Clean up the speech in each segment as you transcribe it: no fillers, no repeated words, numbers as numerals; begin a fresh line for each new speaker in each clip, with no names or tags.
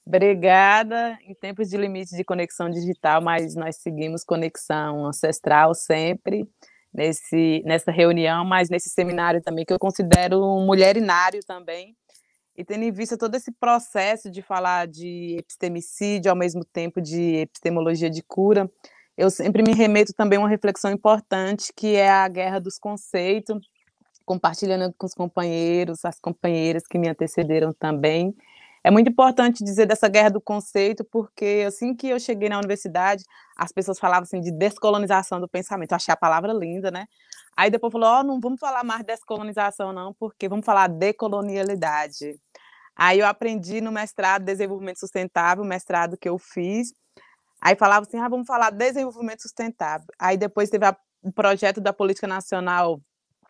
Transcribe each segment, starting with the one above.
Obrigada. Em tempos de limite de conexão digital, mas nós seguimos conexão ancestral sempre nessa reunião, mas nesse seminário também, que eu considero um mulherinário também, e tendo em vista todo esse processo de falar de epistemicídio, ao mesmo tempo de epistemologia de cura, eu sempre me remeto também a uma reflexão importante, que é a guerra dos conceitos, compartilhando com os companheiros, as companheiras que me antecederam também. É muito importante dizer dessa guerra do conceito, porque assim que eu cheguei na universidade, as pessoas falavam assim de descolonização do pensamento. Eu achei a palavra linda, né? Aí depois falou, não vamos falar mais descolonização não, porque vamos falar decolonialidade. Aí eu aprendi no mestrado Desenvolvimento Sustentável, mestrado que eu fiz. Aí falava assim, vamos falar desenvolvimento sustentável. Aí depois teve o projeto da Política Nacional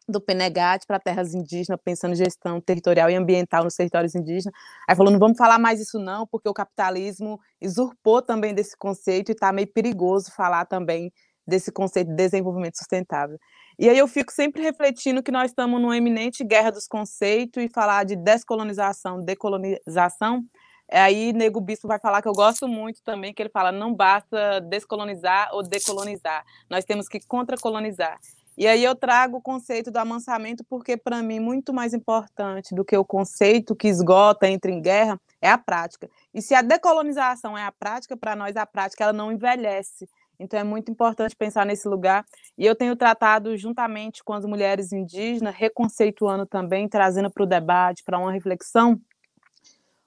do PNEGAT para terras indígenas, pensando em gestão territorial e ambiental nos territórios indígenas. Aí falou, não vamos falar mais isso não, porque o capitalismo usurpou também desse conceito e está meio perigoso falar também desse conceito de desenvolvimento sustentável. E aí eu fico sempre refletindo que nós estamos numa eminente guerra dos conceitos e falar de descolonização, decolonização, aí Nego Bispo vai falar que eu gosto muito também, que ele fala, não basta descolonizar ou decolonizar, nós temos que contracolonizar. E aí eu trago o conceito do amansamento porque, para mim, muito mais importante do que o conceito que esgota, entra em guerra, é a prática. E se a decolonização é a prática, para nós a prática ela não envelhece. Então é muito importante pensar nesse lugar. E eu tenho tratado juntamente com as mulheres indígenas, reconceituando também, trazendo para o debate, para uma reflexão,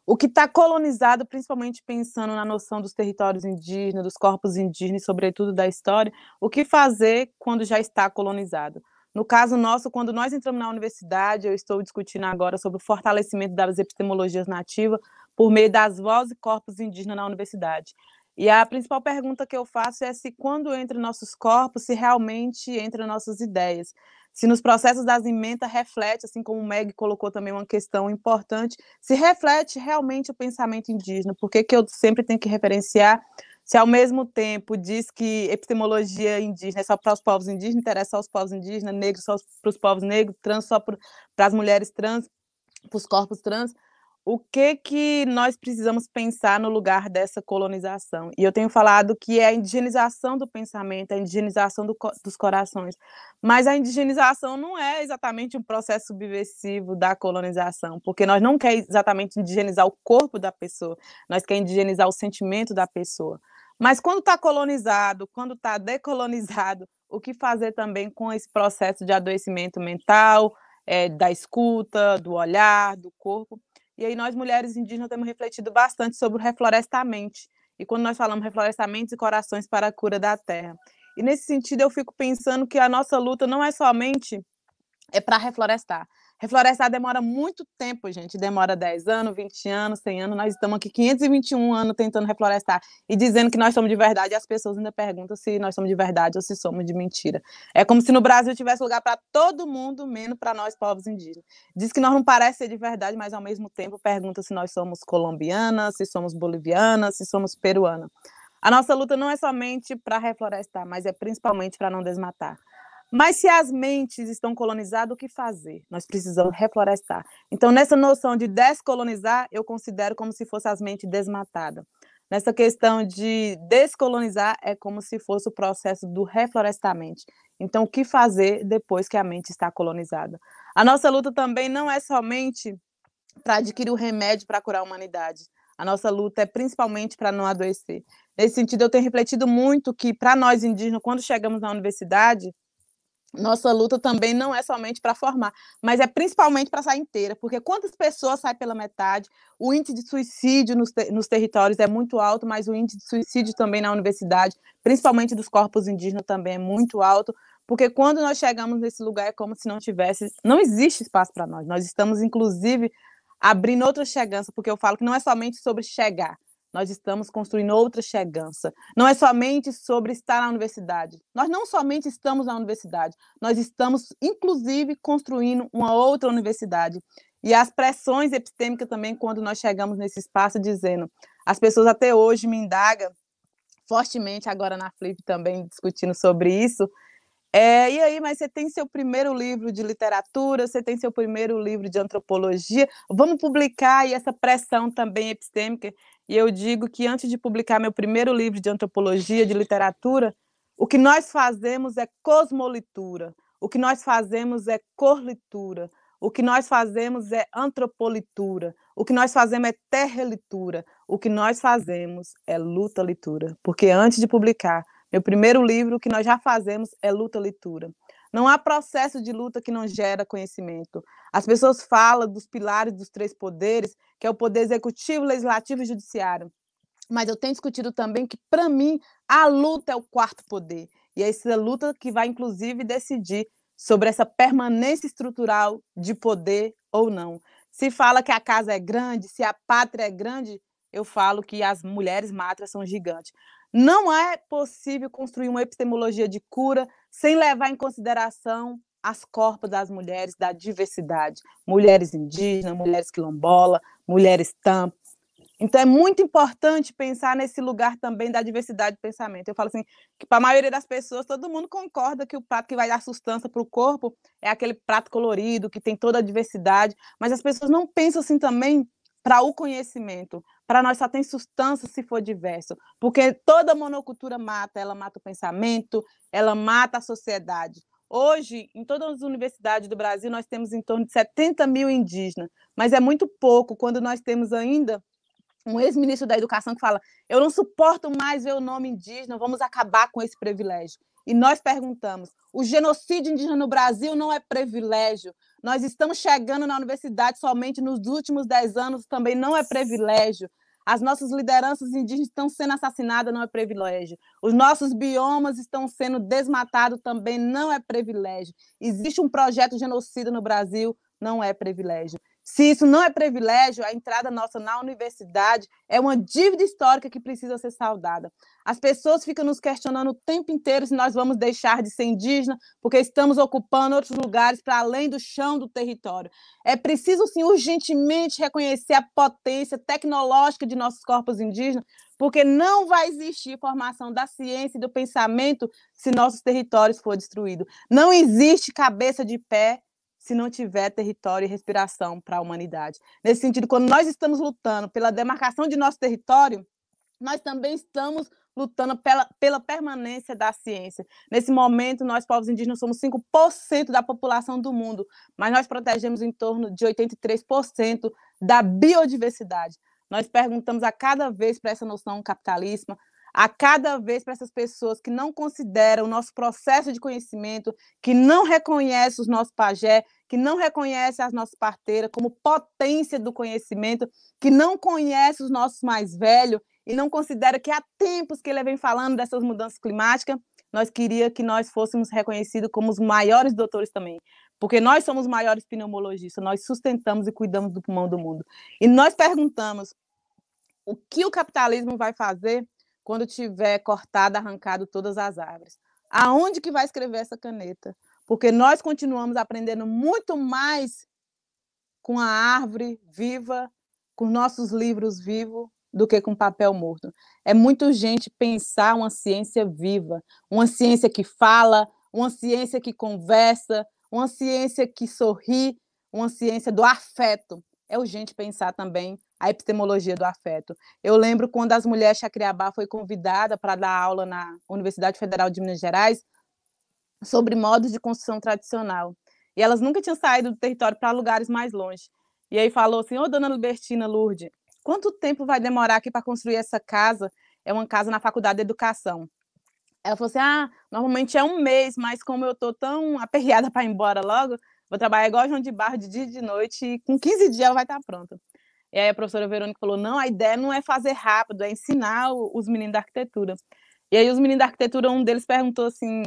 o que está colonizado, principalmente pensando na noção dos territórios indígenas, dos corpos indígenas, sobretudo da história, o que fazer quando já está colonizado. No caso nosso, quando nós entramos na universidade, eu estou discutindo agora sobre o fortalecimento das epistemologias nativas por meio das vozes e corpos indígenas na universidade. E a principal pergunta que eu faço é se quando entra nossos corpos, se realmente entra nossas ideias. Se nos processos das emendas reflete, assim como o Meg colocou também uma questão importante, se reflete realmente o pensamento indígena. Por que eu sempre tenho que referenciar? Se ao mesmo tempo diz que epistemologia indígena é só para os povos indígenas, interessa só aos povos indígenas, negros só para os povos negros, trans só para as mulheres trans, para os corpos trans, o que nós precisamos pensar no lugar dessa colonização? E eu tenho falado que é a indigenização do pensamento, a indigenização dos corações. Mas a indigenização não é exatamente um processo subversivo da colonização, porque nós não queremos exatamente indigenizar o corpo da pessoa, nós queremos indigenizar o sentimento da pessoa. Mas quando está colonizado, quando está decolonizado, o que fazer também com esse processo de adoecimento mental, da escuta, do olhar, do corpo? E aí nós, mulheres indígenas, temos refletido bastante sobre o reflorestamento. E quando nós falamos reflorestamento e corações para a cura da terra. E nesse sentido eu fico pensando que a nossa luta não é somente para reflorestar. Reflorestar demora muito tempo, gente. Demora 10 anos, 20 anos, 100 anos. Nós estamos aqui 521 anos tentando reflorestar e dizendo que nós somos de verdade. E as pessoas ainda perguntam se nós somos de verdade ou se somos de mentira. É como se no Brasil tivesse lugar para todo mundo, menos para nós, povos indígenas. Diz que nós não parece ser de verdade, mas ao mesmo tempo pergunta se nós somos colombianas, se somos bolivianas, se somos peruanas. A nossa luta não é somente para reflorestar, mas é principalmente para não desmatar. Mas se as mentes estão colonizadas, o que fazer? Nós precisamos reflorestar. Então, nessa noção de descolonizar, eu considero como se fosse as mentes desmatadas. Nessa questão de descolonizar, é como se fosse o processo do reflorestamento. Então, o que fazer depois que a mente está colonizada? A nossa luta também não é somente para adquirir o remédio para curar a humanidade. A nossa luta é principalmente para não adoecer. Nesse sentido, eu tenho refletido muito que, para nós indígenas, quando chegamos na universidade, nossa luta também não é somente para formar, mas é principalmente para sair inteira, porque quantas pessoas saem pela metade, o índice de suicídio nos territórios é muito alto, mas o índice de suicídio também na universidade, principalmente dos corpos indígenas, também é muito alto, porque quando nós chegamos nesse lugar é como se não existe espaço para nós, nós estamos inclusive abrindo outra chegança, porque eu falo que não é somente sobre chegar, nós estamos construindo outra chegança. Não é somente sobre estar na universidade. Nós não somente estamos na universidade, nós estamos, inclusive, construindo uma outra universidade. E as pressões epistêmicas também, quando nós chegamos nesse espaço, dizendo, as pessoas até hoje me indagam, fortemente agora na Flip também discutindo sobre isso, E aí, mas você tem seu primeiro livro de literatura, você tem seu primeiro livro de antropologia, vamos publicar, e essa pressão também epistêmica, e eu digo que antes de publicar meu primeiro livro de antropologia, de literatura, o que nós fazemos é cosmolitura, o que nós fazemos é corlitura, o que nós fazemos é antropolitura, o que nós fazemos é terrelitura, o que nós fazemos é luta-litura, porque antes de publicar meu primeiro livro, o que nós já fazemos é luta-leitura. Não há processo de luta que não gera conhecimento. As pessoas falam dos pilares dos 3 poderes, que é o poder executivo, legislativo e judiciário. Mas eu tenho discutido também que, para mim, a luta é o 4º poder. E é essa luta que vai, inclusive, decidir sobre essa permanência estrutural de poder ou não. Se fala que a casa é grande, se a pátria é grande, eu falo que as mulheres mátrias são gigantes. Não é possível construir uma epistemologia de cura sem levar em consideração as corpos das mulheres, da diversidade. Mulheres indígenas, mulheres quilombolas, mulheres TAM. Então, é muito importante pensar nesse lugar também da diversidade de pensamento. Eu falo assim, que para a maioria das pessoas, todo mundo concorda que o prato que vai dar sustância para o corpo é aquele prato colorido, que tem toda a diversidade, mas as pessoas não pensam assim também para o conhecimento. Para nós só tem sustância se for diverso, porque toda monocultura mata, ela mata o pensamento, ela mata a sociedade. Hoje, em todas as universidades do Brasil, nós temos em torno de 70 mil indígenas, mas é muito pouco quando nós temos ainda um ex-ministro da Educação que fala: eu não suporto mais ver o nome indígena, vamos acabar com esse privilégio. E nós perguntamos: o genocídio indígena no Brasil não é privilégio? Nós estamos chegando na universidade somente nos últimos 10 anos, também não é privilégio. As nossas lideranças indígenas estão sendo assassinadas, não é privilégio. Os nossos biomas estão sendo desmatados, também não é privilégio. Existe um projeto genocida no Brasil, não é privilégio. Se isso não é privilégio, a entrada nossa na universidade é uma dívida histórica que precisa ser saldada. As pessoas ficam nos questionando o tempo inteiro se nós vamos deixar de ser indígena, porque estamos ocupando outros lugares para além do chão do território. É preciso, sim, urgentemente reconhecer a potência tecnológica de nossos corpos indígenas, porque não vai existir formação da ciência e do pensamento se nossos territórios forem destruídos. Não existe cabeça de pé se não tiver território e respiração para a humanidade. Nesse sentido, quando nós estamos lutando pela demarcação de nosso território, nós também estamos lutando pela permanência da ciência. Nesse momento, nós, povos indígenas, somos 5% da população do mundo, mas nós protegemos em torno de 83% da biodiversidade. Nós perguntamos a cada vez para essa noção capitalista, a cada vez para essas pessoas que não consideram o nosso processo de conhecimento, que não reconhecem os nossos pajé, que não reconhecem as nossas parteiras como potência do conhecimento, que não conhecem os nossos mais velhos e não considera que há tempos que ele vem falando dessas mudanças climáticas. Nós queríamos que nós fôssemos reconhecidos como os maiores doutores também, porque nós somos os maiores pneumologistas, nós sustentamos e cuidamos do pulmão do mundo. E nós perguntamos o que o capitalismo vai fazer quando tiver cortado, arrancado todas as árvores. Aonde que vai escrever essa caneta? Porque nós continuamos aprendendo muito mais com a árvore viva, com nossos livros vivos, do que com papel morto. É muito urgente pensar uma ciência viva, uma ciência que fala, uma ciência que conversa, uma ciência que sorri, uma ciência do afeto. É urgente pensar também a epistemologia do afeto. Eu lembro quando as mulheres Chacriabá foi convidada para dar aula na Universidade Federal de Minas Gerais sobre modos de construção tradicional. E elas nunca tinham saído do território para lugares mais longe. E aí falou assim: ô, dona Libertina Lourdes, quanto tempo vai demorar aqui para construir essa casa? É uma casa na Faculdade de Educação. Ela falou assim: normalmente é 1 mês, mas como eu estou tão aperreada para ir embora logo, vou trabalhar igual João de Barro de dia e de noite, e com 15 dias ela vai estar pronta. E aí a professora Verônica falou: não, a ideia não é fazer rápido, é ensinar os meninos da arquitetura. E aí os meninos da arquitetura, um deles perguntou assim: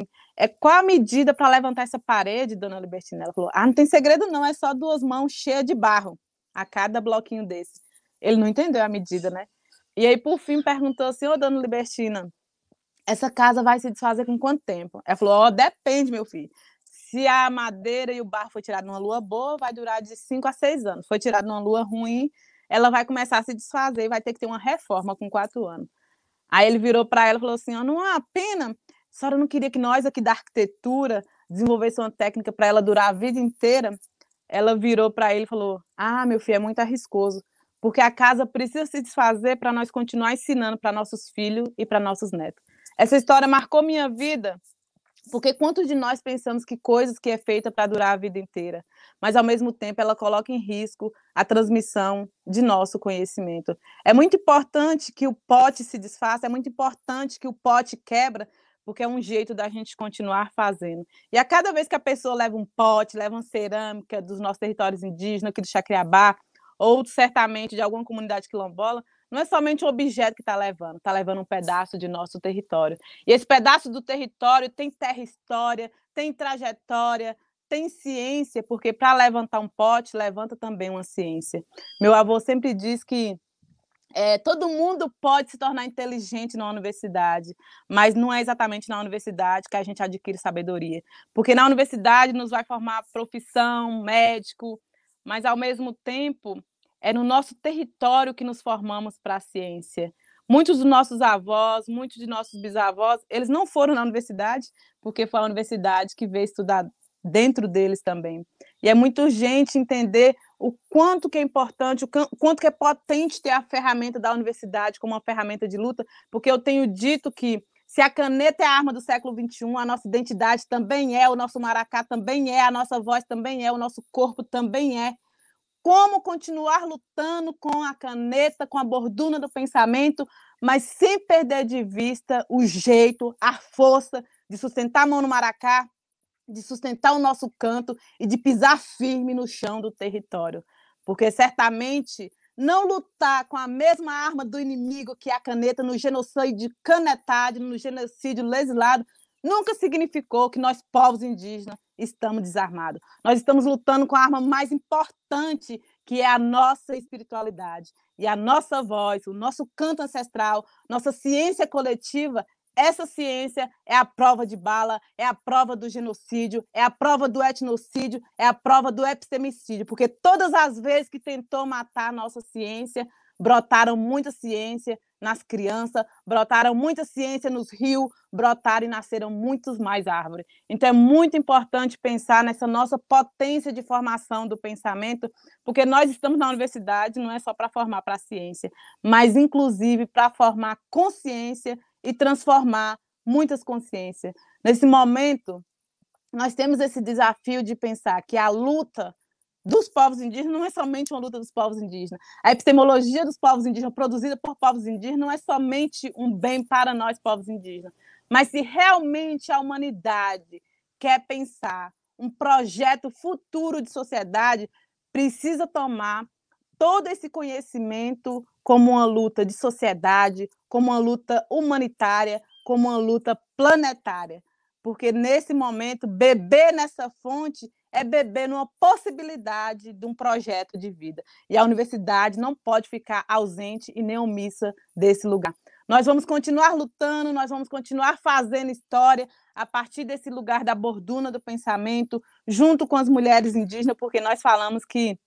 qual a medida para levantar essa parede, dona Libertina? Ela falou: não tem segredo não, é só 2 mãos cheias de barro a cada bloquinho desse. Ele não entendeu a medida, né? E aí, por fim, perguntou assim: ô, dona Libertina, essa casa vai se desfazer com quanto tempo? Ela falou: depende, meu filho. Se a madeira e o barro foi tirado numa lua boa, vai durar de 5 a 6 anos. Foi tirado numa lua ruim, ela vai começar a se desfazer e vai ter que ter uma reforma com 4 anos. Aí ele virou para ela e falou assim: não há pena A senhora não queria que nós aqui da arquitetura desenvolvesse uma técnica para ela durar a vida inteira? Ela virou para ele e falou: ah, meu filho, é muito arriscoso, porque a casa precisa se desfazer para nós continuar ensinando para nossos filhos e para nossos netos. Essa história marcou minha vida, porque quantos de nós pensamos que coisas que é feita para durar a vida inteira, mas ao mesmo tempo ela coloca em risco a transmissão de nosso conhecimento. É muito importante que o pote se desfaça, é muito importante que o pote quebra, porque é um jeito da gente continuar fazendo. E a cada vez que a pessoa leva um pote, leva uma cerâmica dos nossos territórios indígenas, aqui do Chacriabá, ou certamente de alguma comunidade quilombola, não é somente um objeto que está levando um pedaço de nosso território. E esse pedaço do território tem terra história, tem trajetória, tem ciência, porque para levantar um pote, levanta também uma ciência. Meu avô sempre diz que todo mundo pode se tornar inteligente na universidade, mas não é exatamente na universidade que a gente adquire sabedoria, porque na universidade nos vai formar profissão, médico, mas ao mesmo tempo é no nosso território que nos formamos para a ciência. Muitos dos nossos avós, muitos de nossos bisavós, eles não foram na universidade, porque foi a universidade que veio estudar dentro deles também. E é muito urgente entender o quanto que é importante, o quanto que é potente ter a ferramenta da universidade como uma ferramenta de luta, porque eu tenho dito que se a caneta é a arma do século XXI, a nossa identidade também é, o nosso maracá também é, a nossa voz também é, o nosso corpo também é. Como continuar lutando com a caneta, com a borduna do pensamento, mas sem perder de vista o jeito, a força de sustentar a mão no maracá, de sustentar o nosso canto e de pisar firme no chão do território. Porque certamente não lutar com a mesma arma do inimigo, que é a caneta, no genocídio canetado, no genocídio legislado, nunca significou que nós, povos indígenas, estamos desarmados. Nós estamos lutando com a arma mais importante, que é a nossa espiritualidade. E a nossa voz, o nosso canto ancestral, nossa ciência coletiva, essa ciência é a prova de bala, é a prova do genocídio, é a prova do etnocídio, é a prova do epistemicídio, porque todas as vezes que tentou matar a nossa ciência, brotaram muita ciência nas crianças, brotaram muita ciência nos rios, brotaram e nasceram muitos mais árvores. Então é muito importante pensar nessa nossa potência de formação do pensamento, porque nós estamos na universidade não é só para formar para a ciência, mas inclusive para formar consciência e transformar muitas consciências. Nesse momento, nós temos esse desafio de pensar que a luta dos povos indígenas não é somente uma luta dos povos indígenas. A epistemologia dos povos indígenas, produzida por povos indígenas, não é somente um bem para nós, povos indígenas. Mas se realmente a humanidade quer pensar um projeto futuro de sociedade, precisa tomar todo esse conhecimento como uma luta de sociedade, como uma luta humanitária, como uma luta planetária. Porque, nesse momento, beber nessa fonte é beber numa possibilidade de um projeto de vida. E a universidade não pode ficar ausente e nem omissa desse lugar. Nós vamos continuar lutando, nós vamos continuar fazendo história a partir desse lugar da borduna do pensamento, junto com as mulheres indígenas, porque nós falamos que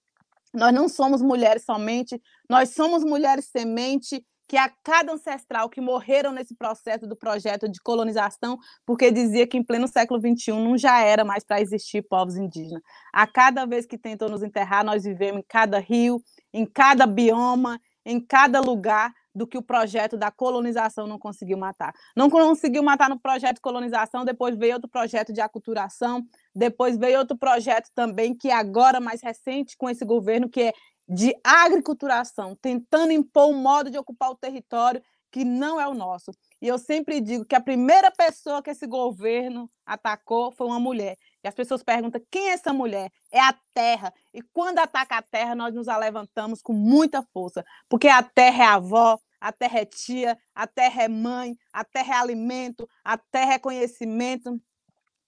nós não somos mulheres somente, nós somos mulheres semente, que a cada ancestral que morreram nesse processo do projeto de colonização, porque dizia que em pleno século XXI não já era mais para existir povos indígenas. A cada vez que tentou nos enterrar, nós vivemos em cada rio, em cada bioma, em cada lugar do que o projeto da colonização não conseguiu matar. Não conseguiu matar no projeto de colonização, depois veio outro projeto de aculturação, depois veio outro projeto também, que é agora mais recente com esse governo, que é de agriculturação, tentando impor um modo de ocupar o território que não é o nosso. E eu sempre digo que a primeira pessoa que esse governo atacou foi uma mulher. E as pessoas perguntam, quem é essa mulher? É a terra. E quando ataca a terra, nós nos levantamos com muita força, porque a terra é avó, a terra é tia, a terra é mãe, a terra é alimento, a terra é conhecimento.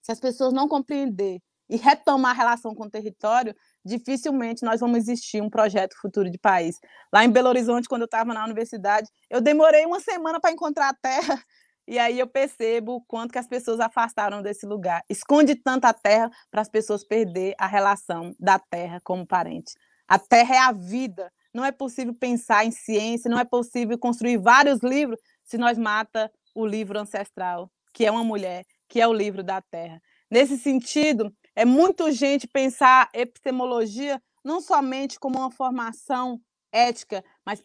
Se as pessoas não compreenderem e retomar a relação com o território, dificilmente nós vamos existir um projeto futuro de país. Lá em Belo Horizonte, quando eu estava na universidade, eu demorei uma semana para encontrar a terra, e aí eu percebo o quanto que as pessoas afastaram desse lugar. Esconde tanto a terra para as pessoas perder a relação da terra como parente. A terra é a vida. Não é possível pensar em ciência, não é possível construir vários livros se nós mata o livro ancestral, que é uma mulher, que é o livro da terra. Nesse sentido, é muito urgente pensar epistemologia não somente como uma formação ética, mas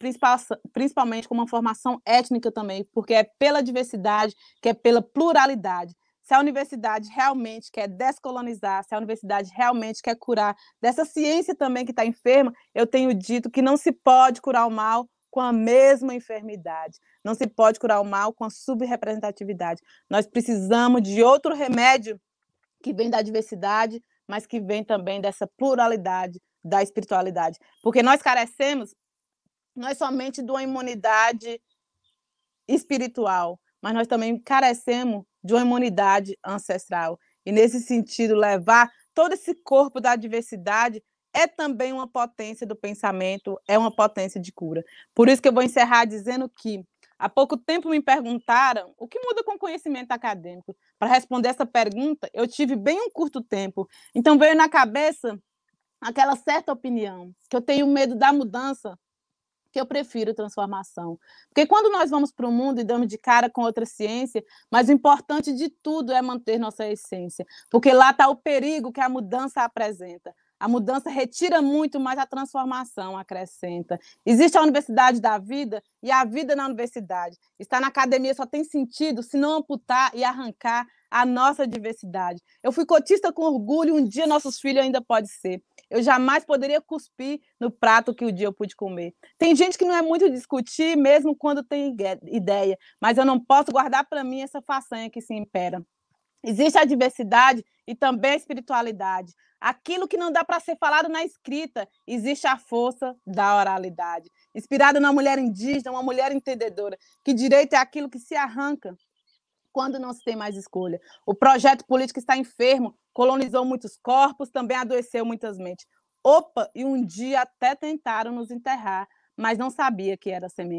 principalmente como uma formação étnica também, porque é pela diversidade, que é pela pluralidade. Se a universidade realmente quer descolonizar, se a universidade realmente quer curar dessa ciência também que está enferma, eu tenho dito que não se pode curar o mal com a mesma enfermidade, não se pode curar o mal com a subrepresentatividade. Nós precisamos de outro remédio que vem da diversidade, mas que vem também dessa pluralidade da espiritualidade, porque nós carecemos não é somente de uma imunidade espiritual, mas nós também carecemos de uma imunidade ancestral. E, nesse sentido, levar todo esse corpo da diversidade é também uma potência do pensamento, é uma potência de cura. Por isso que eu vou encerrar dizendo que há pouco tempo me perguntaram o que muda com o conhecimento acadêmico. Para responder essa pergunta, eu tive bem um curto tempo. Então, veio na cabeça aquela certa opinião, que eu tenho medo da mudança, que eu prefiro transformação. Porque quando nós vamos para o mundo e damos de cara com outra ciência, mas o importante de tudo é manter nossa essência, porque lá está o perigo que a mudança apresenta. A mudança retira muito, mas a transformação acrescenta. Existe a universidade da vida e a vida na universidade. Estar na academia só tem sentido se não amputar e arrancar a nossa diversidade. Eu fui cotista com orgulho, um dia nossos filhos ainda podem ser. Eu jamais poderia cuspir no prato que um dia eu pude comer. Tem gente que não é muito discutir, mesmo quando tem ideia, mas eu não posso guardar para mim essa façanha que se impera. Existe a diversidade e também a espiritualidade. Aquilo que não dá para ser falado na escrita, existe a força da oralidade. Inspirada na mulher indígena, uma mulher entendedora, que direito é aquilo que se arranca quando não se tem mais escolha. O projeto político está enfermo, colonizou muitos corpos, também adoeceu muitas mentes. Opa, e um dia até tentaram nos enterrar, mas não sabia que era semente.